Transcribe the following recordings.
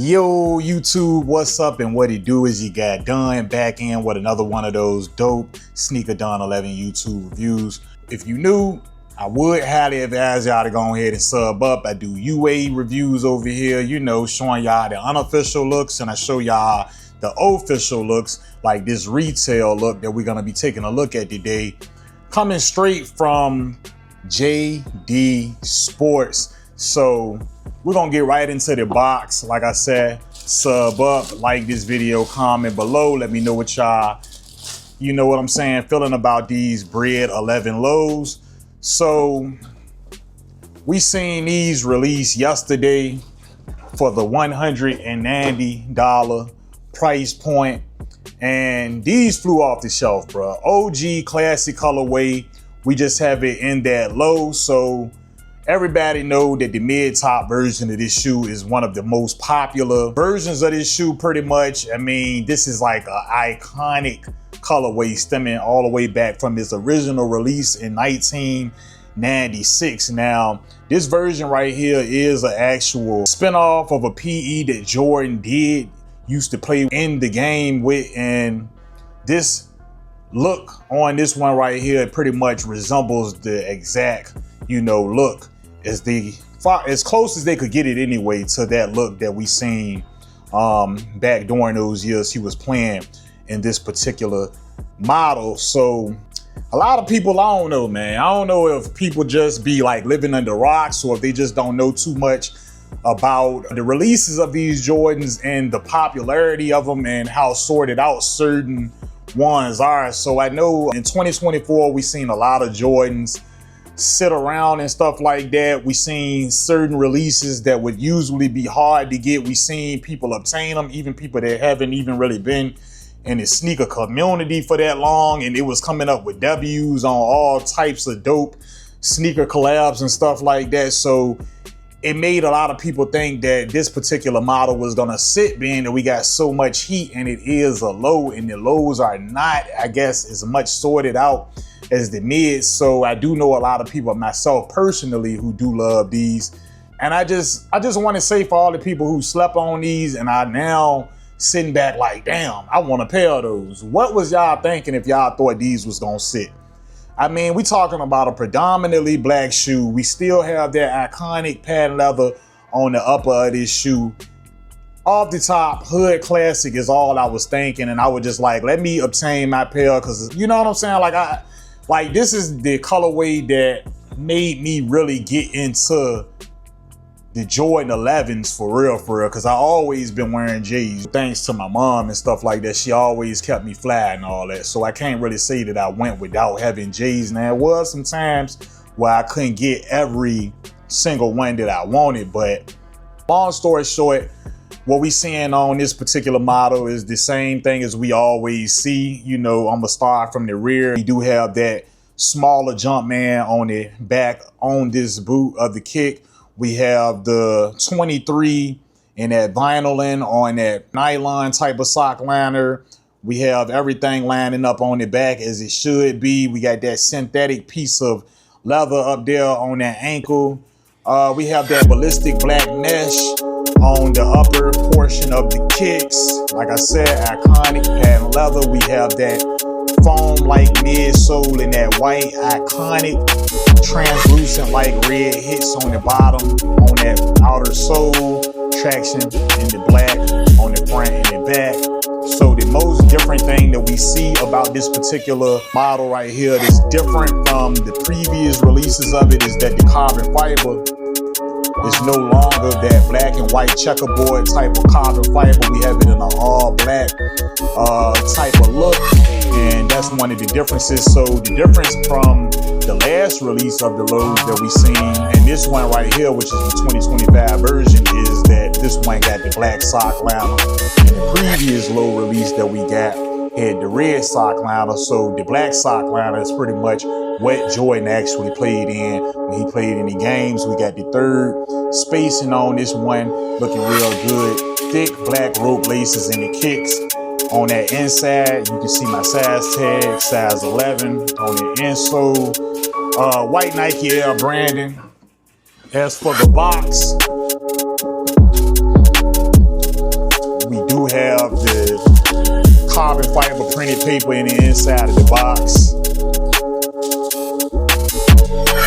Yo, YouTube, what's up? And what it do is you got done back in with another one of those dope Sneaker Done 11 YouTube reviews. If you new, I would highly advise y'all to go ahead and sub up. I do UA reviews over here, you know, showing y'all the unofficial looks, and I show y'all the official looks, like this retail look that we're gonna be taking a look at today, coming straight from JD Sports. So we're gonna get right into the box. Like I said, sub up, like this video, comment below. Let me know what y'all, you know what I'm saying, feeling about these Bred 11 lows. So we seen these released yesterday for the $190 price point, and these flew off the shelf, bro. OG classic colorway. We just have it in that low, so everybody know that the mid-top version of this shoe is one of the most popular versions of this shoe, pretty much. I mean, this is like an iconic colorway stemming all the way back from its original release in 1996. Now, this version right here is an actual spinoff of a PE that Jordan used to play in the game with, and this look on this one right here pretty much resembles the exact, you know, look as close as they could get it anyway to that look that we seen back during those years he was playing in this particular model. So a lot of people, I don't know, man. I don't know if people just be like living under rocks or if they just don't know too much about the releases of these Jordans and the popularity of them and how sorted out certain ones are. So I know in 2024 we seen a lot of Jordans sit around and stuff like that. We seen certain releases that would usually be hard to get. We seen people obtain them, even people that haven't even really been in the sneaker community for that long, and it was coming up with W's on all types of dope sneaker collabs and stuff like that. So it made a lot of people think that this particular model was gonna sit, being that we got so much heat and it is a low, and the lows are not, I guess, as much sorted out as the mids. So I do know a lot of people, myself personally, who do love these. And I just want to say, for all the people who slept on these and are now sitting back like, damn, I want a pair of those. What was y'all thinking if y'all thought these was gonna sit? I mean, we talking about a predominantly black shoe. We still have that iconic patent leather on the upper of this shoe. Off the top, hood classic is all I was thinking, and I was just like, let me obtain my pair, because you know what I'm saying? Like this is the colorway that made me really get into the Jordan 11s for real, because I always been wearing J's. Thanks to my mom and stuff like that, she always kept me fly and all that. So I can't really say that I went without having J's. Now, it was some times where I couldn't get every single one that I wanted, but long story short, what we seeing on this particular model is the same thing as we always see. You know, I'm gonna start from the rear. We do have that smaller jump man on the back on this boot of the kick. We have the 23 and that vinyl on that nylon type of sock liner. We have everything lining up on the back as it should be. We got that synthetic piece of leather up there on that ankle. We have that ballistic black mesh on the upper portion of the kicks. Like I said, iconic patent leather. We have that foam-like midsole in that white, iconic translucent like red hits on the bottom on that outer sole, traction in the black on the front and the back. So the most different thing that we see about this particular model right here that's different from the previous releases of it is that the carbon fiber is no longer that black and white checkerboard type of carbon fiber. We have it in an all black type of look, and that's one of the differences. So the difference from the last release of the lows that we seen and this one right here, which is the 2025 version, is that this one got the black sock liner, and the previous low release that we got had the red sock liner. So the black sock liner is pretty much what Jordan actually played in when he played in the games. We got the third spacing on this one, looking real good. Thick black rope laces in the kicks. On that inside, you can see my size tag, size 11 on the insole. White Nike Air branding. As for the box, white paper in the inside of the box.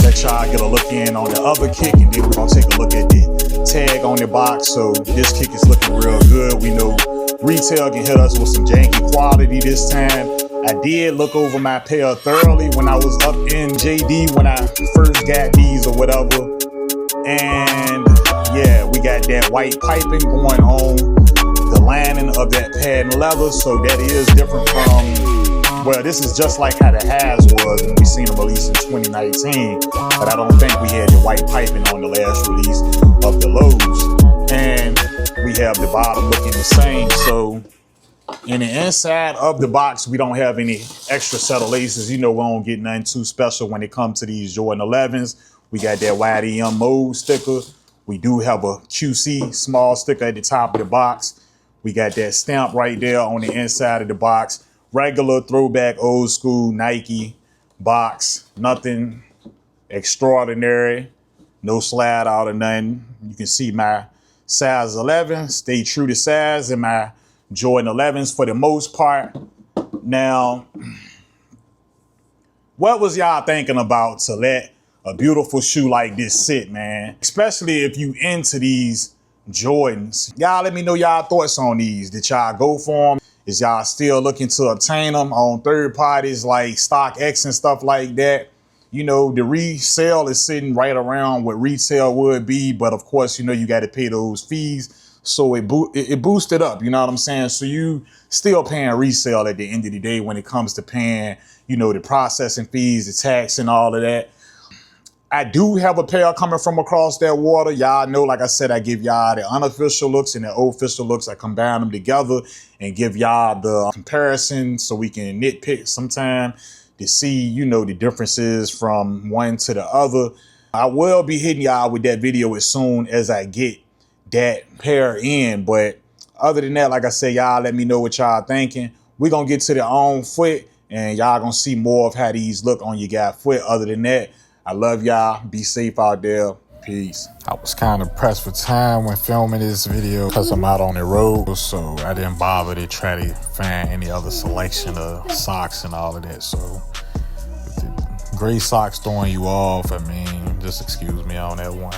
Let y'all get a look in on the other kick, and then we're gonna take a look at the tag on the box. So this kick is looking real good. We know retail can hit us with some janky quality this time. I did look over my pair thoroughly when I was up in JD when I first got these or whatever. And yeah, we got that white piping going on the lining of that patent leather. So that is different from, well, this is just like how the halves was and we seen them release in 2019. But I don't think we had the white piping on the last release of the lows. And we have the bottom looking the same. So in the inside of the box, we don't have any extra set of laces. You know, we don't get nothing too special when it comes to these Jordan 11s. We got that YDM mode sticker. We do have a QC small sticker at the top of the box. We got that stamp right there on the inside of the box. Regular throwback old school Nike box. Nothing extraordinary. No slide out or nothing. You can see my size 11. Stay true to size in my Jordan 11s for the most part. Now, what was y'all thinking about to let a beautiful shoe like this sit, man? Especially if you into these Jordans. Y'all let me know y'all thoughts on these. Did y'all go for them? Is y'all still looking to obtain them on third parties like StockX and stuff like that? You know, the resale is sitting right around what retail would be, but of course, you know, you got to pay those fees. So it boosted up, you know what I'm saying? So you still paying resale at the end of the day when it comes to paying, you know, the processing fees, the tax and all of that. I do have a pair coming from across that water. Y'all know, like I said, I give y'all the unofficial looks and the official looks. I combine them together and give y'all the comparison so we can nitpick sometime to see, you know, the differences from one to the other. I will be hitting y'all with that video as soon as I get that pair in. But other than that, like I said, y'all let me know what y'all thinking. We're going to get to the on foot and y'all going to see more of how these look on your guy foot. Other than that, I love y'all. Be safe out there. Peace. I was kind of pressed for time when filming this video because I'm out on the road, so I didn't bother to try to find any other selection of socks and all of that. So with the gray socks throwing you off, I mean, just excuse me on that one.